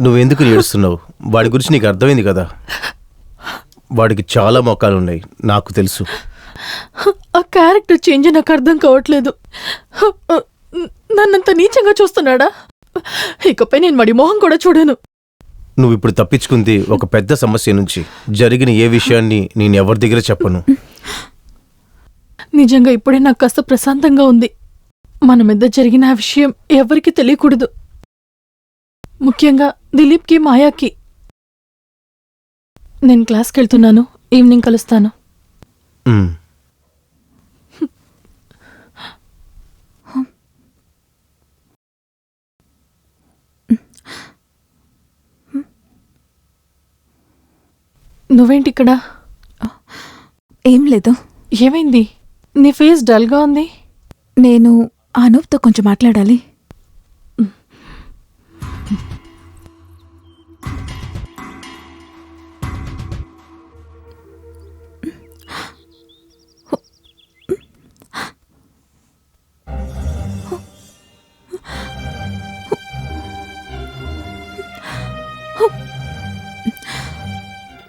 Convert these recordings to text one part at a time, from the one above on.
నువ్వెందుకు ఏడుస్తున్నావు? వాడి గురించి నీకు అర్థమైంది కదా. వాడికి చాలా మొక్కలున్నాయి, నాకు తెలుసు. ఆ క్యారెక్టర్ చేంజ్ నాకు అర్థం కావట్లేదు. నన్నంత నీచంగా చూస్తున్నాడా? ఇకపై నేను వాడి మొహం కూడా చూడను. నువ్వు ఇప్పుడు తప్పించుకుంది ఒక పెద్ద సమస్య నుంచి. జరిగిన ఏ విషయాన్ని నేను ఎవరి దగ్గర చెప్పను. నిజంగా ఇప్పుడే నాకు కాస్త ప్రశాంతంగా ఉంది. మన మీద జరిగిన ఆ విషయం ఎవరికి తెలియకూడదు, ముఖ్యంగా దిలీప్కి, మాయాకి. నేను క్లాస్కి వెళ్తున్నాను, ఈవినింగ్ కలుస్తాను. నువ్వేంటి ఇక్కడ? ఏం లేదు. ఏమైంది? నీ ఫేస్ డల్గా ఉంది. నేను అనూప్తో కొంచెం మాట్లాడాలి.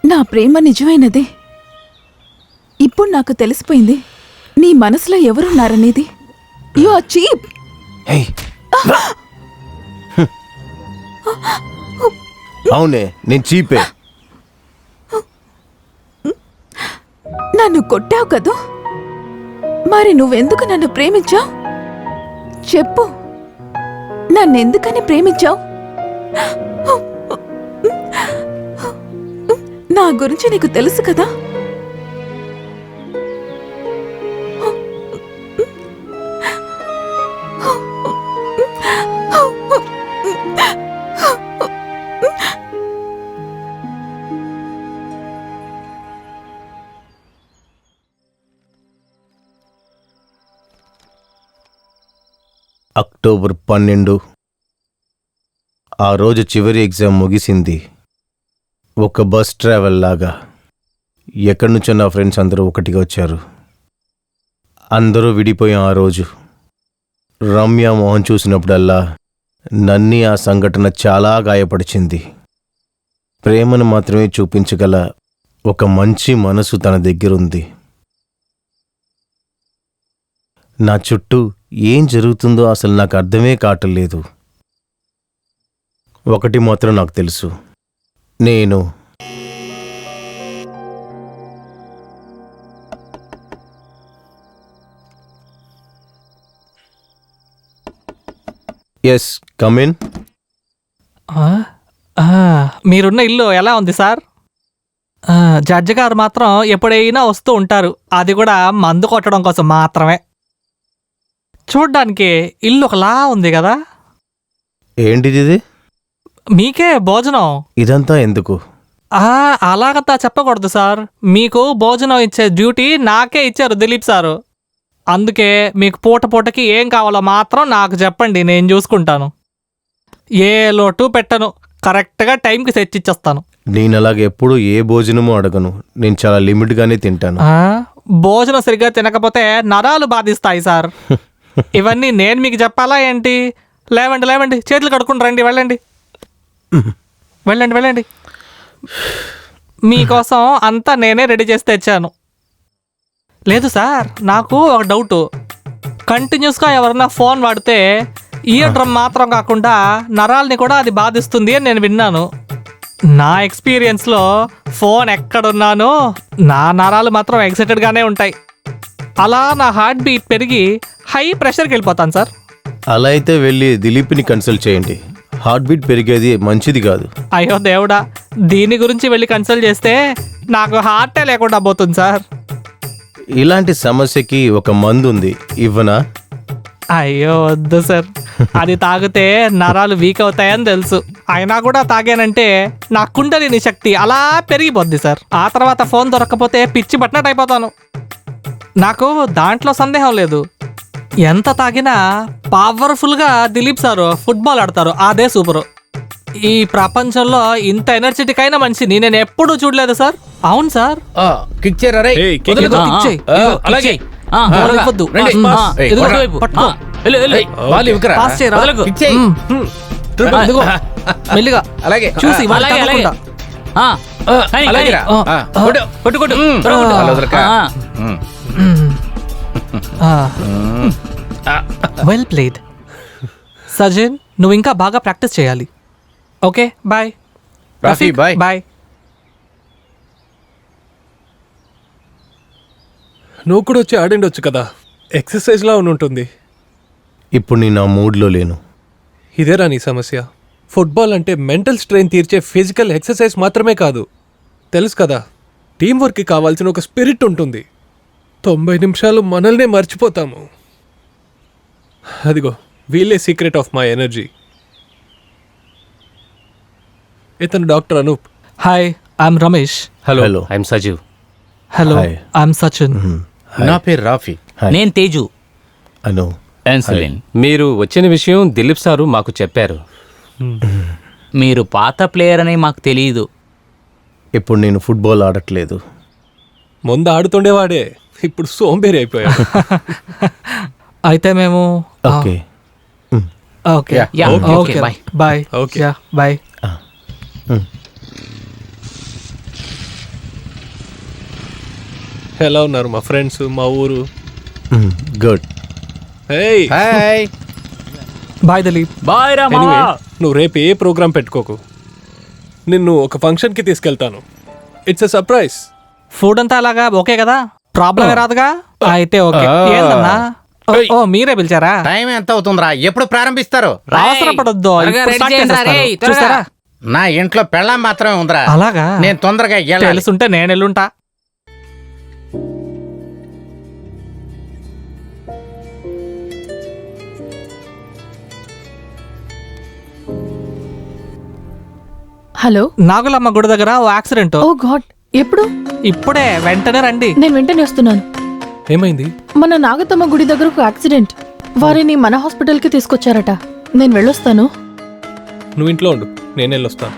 నా ప్రేమ నిజమైనదే. ఇప్పుడు నాకు తెలిసిపోయింది నీ మనసులో ఎవరున్నారనేది. You are cheap. అవునే, నేను చీపే. నన్ను కొట్టావు కదూ, మరి నువ్వెందుకు నన్ను ప్రేమించావు? చెప్పు, నన్నెందుకని ప్రేమించావు? నా గురించి నీకు తెలుసు కదా. అక్టోబర్ 12. ఆ రోజు చివరి ఎగ్జామ్ ముగిసింది. ఒక బస్ ట్రావెల్ లాగా ఎక్కడి నుంచో నా ఫ్రెండ్స్ అందరూ ఒకటిగా వచ్చారు. అందరూ విడిపోయాం. ఆ రోజు రమ్య మోహన్ చూసినప్పుడల్లా నన్ని ఆ సంఘటన చాలా గాయపరిచింది. ప్రేమను మాత్రమే చూపించగల ఒక మంచి మనసు తన దగ్గరుంది. నా చుట్టూ ఏం జరుగుతుందో అసలు నాకు అర్థమే కావట్లేదు. ఒకటి మాత్రం నాకు తెలుసు, నేను ఎస్ కమ్ ఇన్. మీరున్న ఇల్లు ఎలా ఉంది సార్? జడ్జి గారు మాత్రం ఎప్పుడైనా వస్తూ ఉంటారు, అది కూడా మందు కొట్టడం కోసం మాత్రమే. చూడ్డానికి ఇల్లు ఒకలా ఉంది కదా. ఏంటిది ఇది? మీకే భోజనం. ఇదంతా ఎందుకు? అలాగంతా చెప్పకూడదు సార్. మీకు భోజనం ఇచ్చే డ్యూటీ నాకే ఇచ్చారు దిలీప్ సారు. అందుకే మీకు పూట పూటకి ఏం కావాలో మాత్రం నాకు చెప్పండి, నేను చూసుకుంటాను. ఏ లోటు పెట్టను, కరెక్ట్గా టైంకి తెచ్చిచ్చేస్తాను. నేను అలాగే ఎప్పుడు ఏ భోజనమూ అడగను. నేను చాలా లిమిట్గానే తింటాను. భోజనం సరిగ్గా తినకపోతే నరాలు బాధిస్తాయి సార్. ఇవన్నీ నేను మీకు చెప్పాలా ఏంటి? లేవండి లేవండి, చేతులు కడుక్కుని రండి, వెళ్ళండి వెళ్ళండి వెళ్ళండి. మీకోసం అంతా నేనే రెడీ చేసి తెచ్చాను. లేదు సార్, నాకు ఒక డౌటు. కంటిన్యూస్గా ఎవరన్నా ఫోన్ వాడితే ఇయర్ డ్రమ్ మాత్రం కాకుండా నరాల్ని కూడా అది బాధిస్తుంది అని నేను విన్నాను. నా ఎక్స్పీరియన్స్లో ఫోన్ ఎక్కడున్నానో నా నరాలు మాత్రం ఎక్సైటెడ్గానే ఉంటాయి. అలా నా హార్ట్ బీట్ పెరిగి హై ప్రెషర్కి వెళ్ళిపోతాను సార్. అలా అయితే వెళ్ళి దిలీప్ని కన్సల్ట్ చేయండి. హార్ట్ బీట్ పెరిగేది మంచిది కాదు. అయ్యో దేవుడా, దీని గురించి వెళ్ళి కన్సల్ట్ చేస్తే నాకు హార్టే లేకుండా పోతుంది సార్. ఇలాంటి సమస్యకి ఒక మందు ఉంది, ఇవ్వనా? అయ్యో వద్దు సార్, అది తాగితే నరాలు వీక్ అవుతాయని తెలుసు. అయినా కూడా తాగానంటే నా కుండలిని శక్తి అలా పెరిగిపోద్ది సార్. ఆ తర్వాత ఫోన్ దొరక్కపోతే పిచ్చి పట్టినట్టు అయిపోతాను. నాకు దాంట్లో సందేహం లేదు. ఎంత తాగినా పవర్ఫుల్గా దిలీప్ సారు ఫుట్బాల్ ఆడతారు, అదే సూపరు. ఈ ప్రపంచంలో ఇంత ఎనర్జెటిక్ అయిన మనిషిని నేను ఎప్పుడూ చూడలేదు సార్. అవును సార్. ఇదిగో, మెల్లిగా అలాగే చూసి వాడు అలాగే, అలాగే. తప్పకుండా. ఆ, కానీ, అలాగేరా. కానీ. కొట్టు. కొట్టు కొట్టు అలా వదలక. ఉమ్. వెల్ ప్లేడ్ సజిన్, నువ్వు ఇంకా బాగా ప్రాక్టీస్ చేయాలి. Okay bye. Rafi, bye. Bye. నువ్వు కూడా వచ్చి ఆడిండొచ్చు కదా, ఎక్సర్సైజ్లా ఉంటుంది. ఇప్పుడు నేను ఆ మూడ్లో లేను. ఇదేరా నీ సమస్య. ఫుట్బాల్ అంటే మెంటల్ స్ట్రెయిన్ తీర్చే ఫిజికల్ ఎక్సర్సైజ్ మాత్రమే కాదు, తెలుసు కదా. టీం వర్క్కి కావాల్సిన ఒక స్పిరిట్ ఉంటుంది. 90 నిమిషాలు మనల్నే మర్చిపోతాము. అదిగో వీళ్ళే సీక్రెట్ ఆఫ్ మై ఎనర్జీ. ఇతను doctor Anoop. Hi, I'm Ramesh. Hello, Hello. I'm Sajeev. Hello, Hi. I'm Sachin. నా పేరు రాఫీ. నేను తేజు అను ఎన్సులిన్. మీరు వచ్చిన విషయం దిలీప్ సారు మాకు చెప్పారు. మీరు పాత ప్లేయర్ అని మాకు తెలియదు. ఇప్పుడు నేను ఫుట్బాల్ ఆడట్లేదు. ముందు ఆడుతుండేవాడే, ఇప్పుడు సోంబేరి అయిపోయాడు. అయితే మేము okay. Okay Yeah. Yeah, okay okay, bye. Bye. Okay. Yeah bye. ఎలా ఉన్నారు మా ఫ్రెండ్స్, మా ఊరు? Good. Hey, hi. Bye Dilip. Bye రా ఎనీవే, మావా. నువ్వు రేపు ఏ ప్రోగ్రాం పెట్టుకోకు. నిన్ను ఒక ఫంక్షన్కి తీసుకెళ్తాను. It's a surprise. ఫుడ్ అంతా అలాగా ఓకే కదా, ప్రాబ్లం రాదుగా. అయితే ఓకే. ఏందన్నా? ఓ మీరే పిలిచారా? టైం ఎంత అవుతుందిరా? ఎప్పుడు ప్రారంభిస్తారు? రేయ్, అవసరపడొద్దు, త్వరగా ఇప్పుడు రెడీ స్టార్ట్ చేయండి రా, చేసేస్తారు. రేయ్, త్వరగా. చూసారా? నా ఇంట్లో పెళ్ళాం మాత్రమే ఉందిరా. అలాగా నేను తొందరగా వెళ్ళాలి. తెలుసుంటే నేను ఎల్లుంటా. హలో. నాగులమ్మ గుడి దగ్గర ఓ యాక్సిడెంట్. ఓ గాడ్, ఎప్పుడు? ఇప్పుడే, వెంటనే రండి. నేను వెంటనే వస్తున్నాను. ఏమైంది? మన నాగతమ్మ గుడి దగ్గర ఒక యాక్సిడెంట్. వారిని మన హాస్పిటల్కి తీసుకొచ్చారట. నేను వెళ్ళొస్తాను. నువ్వు ఇంట్లో ఉండు, నేను వెళ్ళొస్తాను.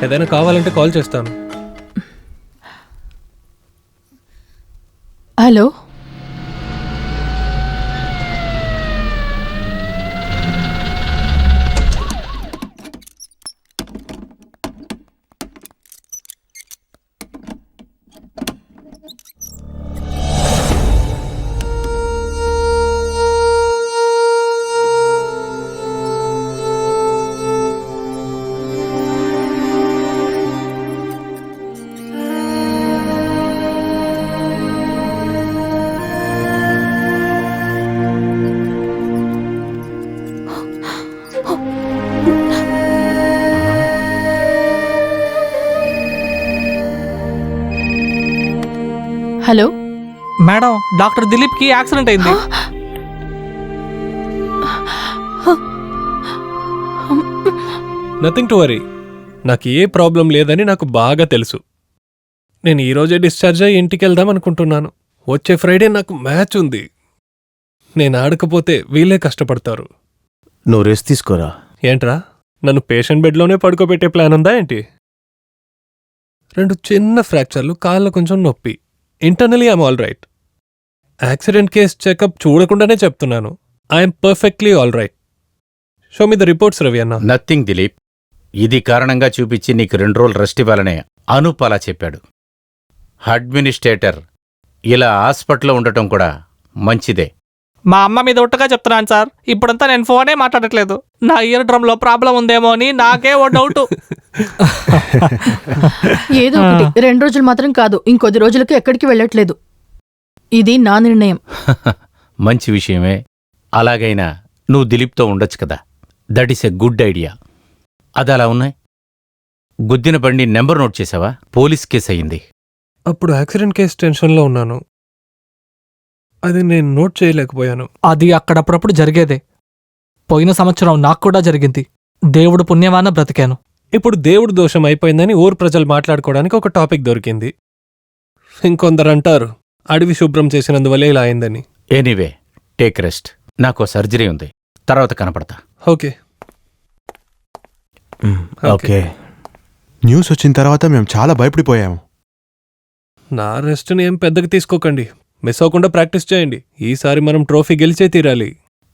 ఏదైనా కావాలంటే కాల్ చేస్తాను. Hello. Hello. Madam, doctor Dilip కి యాక్సిడెంట్ అయింది. Nothing to worry. నాకు ఏ ప్రాబ్లం లేదని నాకు బాగా తెలుసు. నేను ఈరోజే డిశ్చార్జ్ అయ్యి ఇంటికి వెళ్దాం అనుకుంటున్నాను. వచ్చే ఫ్రైడే నాకు మ్యాచ్ ఉంది. నేను ఆడకపోతే వీళ్ళే కష్టపడతారు. నువ్వు రెస్ట్ తీసుకోరా. ఏంట్రా, నన్ను పేషెంట్ బెడ్లోనే పడుకోబెట్టే ప్లాన్ ఉందా ఏంటి? 2 చిన్న ఫ్రాక్చర్లు, కాళ్ళ కొంచెం నొప్పి. Internally I'm all right. Accident case checkup చూడకుండానే చెప్తున్నాను, I'm perfectly all right. Show me the reports Ravi అన్న. నథింగ్ దిలీప్. ఇది కారణంగా చూపించి నీకు 2 రోజులు రెస్ట్ ఇవ్వాలనే అనూప్ అలా చెప్పాడు. అడ్మినిస్ట్రేటర్ ఇలా హాస్పిటల్లో ఉండటం కూడా మంచిదే. మా అమ్మ మీద ఒట్టుగా చెప్తున్నాను సార్, ఇప్పుడంతా నేను ఫోనే మాట్లాడట్లేదు. నా ఇయర్ డ్రమ్ లో ప్రాబ్లం ఉందేమో అని నాకే ఓ డౌట్. ఏదో ఒకటి, 2 రోజులు మాత్రం కాదు, ఇంకొద్ది రోజులకి ఎక్కడికి వెళ్ళట్లేదు. ఇది నా నిర్ణయం. మంచి విషయమే. అలాగైనా నువ్వు దిలీప్తో ఉండొచ్చు కదా. That is a good idea. అది అలా ఉన్నాయి. గుద్దిన బండి నెంబర్ నోట్ చేసావా? పోలీస్ కేసు అయింది. అప్పుడు యాక్సిడెంట్ కేస్ టెన్షన్లో ఉన్నాను, అది నేను నోట్ చేయలేకపోయాను. అది అక్కడప్పుడప్పుడు జరిగేదే. పోయిన సంవత్సరం నాకు కూడా జరిగింది. దేవుడు పుణ్యమాన బ్రతికాను. ఇప్పుడు దేవుడు దోషం అయిపోయిందని ఊరు ప్రజలు మాట్లాడుకోవడానికి ఒక టాపిక్ దొరికింది. ఇంకొందరు అంటారు అడవి శుభ్రం చేసినందువల్లే ఇలా అయిందని. Anyway, take rest. నాకు సర్జరీ ఉంది, తర్వాత కనపడతా. ఓకే. ఓకే. న్యూస్ వచ్చిన తర్వాత మేము చాలా భయపడిపోయాము. నా రెస్ట్ని ఏం పెద్దగా తీసుకోకండి, మిస్ అవ్వకుండా ప్రాక్టీస్ చేయండి. ఈసారి మనం ట్రోఫీ గెలిచే తీరాలి.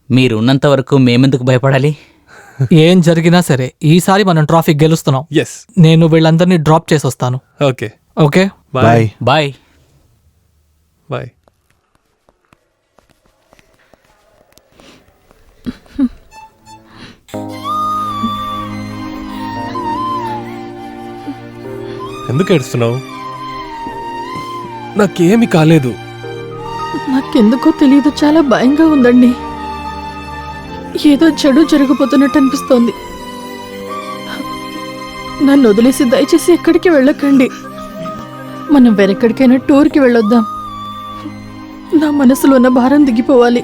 మీరు ఉన్నంత వరకు మేమెందుకు భయపడాలి? ఏం జరిగినా సరే ఈసారి మనం ట్రాఫిక్ గెలుస్తున్నాం. ఎస్. నేను వీళ్ళందరినీ డ్రాప్ చేసి వస్తాను. Okay. Okay bye. Bye. Bye. ఎందుకు ఏడుస్తున్నావు? నాకేమి కాలేదు. నాకెందుకో తెలియదు, చాలా భయంగా ఉందండి. ఏదో చెడు జరగబోతున్నట్టు అనిపిస్తోంది. నన్ను వదిలేసి దయచేసి ఎక్కడికి వెళ్ళకండి. మనం వేరెక్కడికైనా టూర్కి వెళ్ళొద్దాం. నా మనసులో ఉన్న భారం దిగిపోవాలి.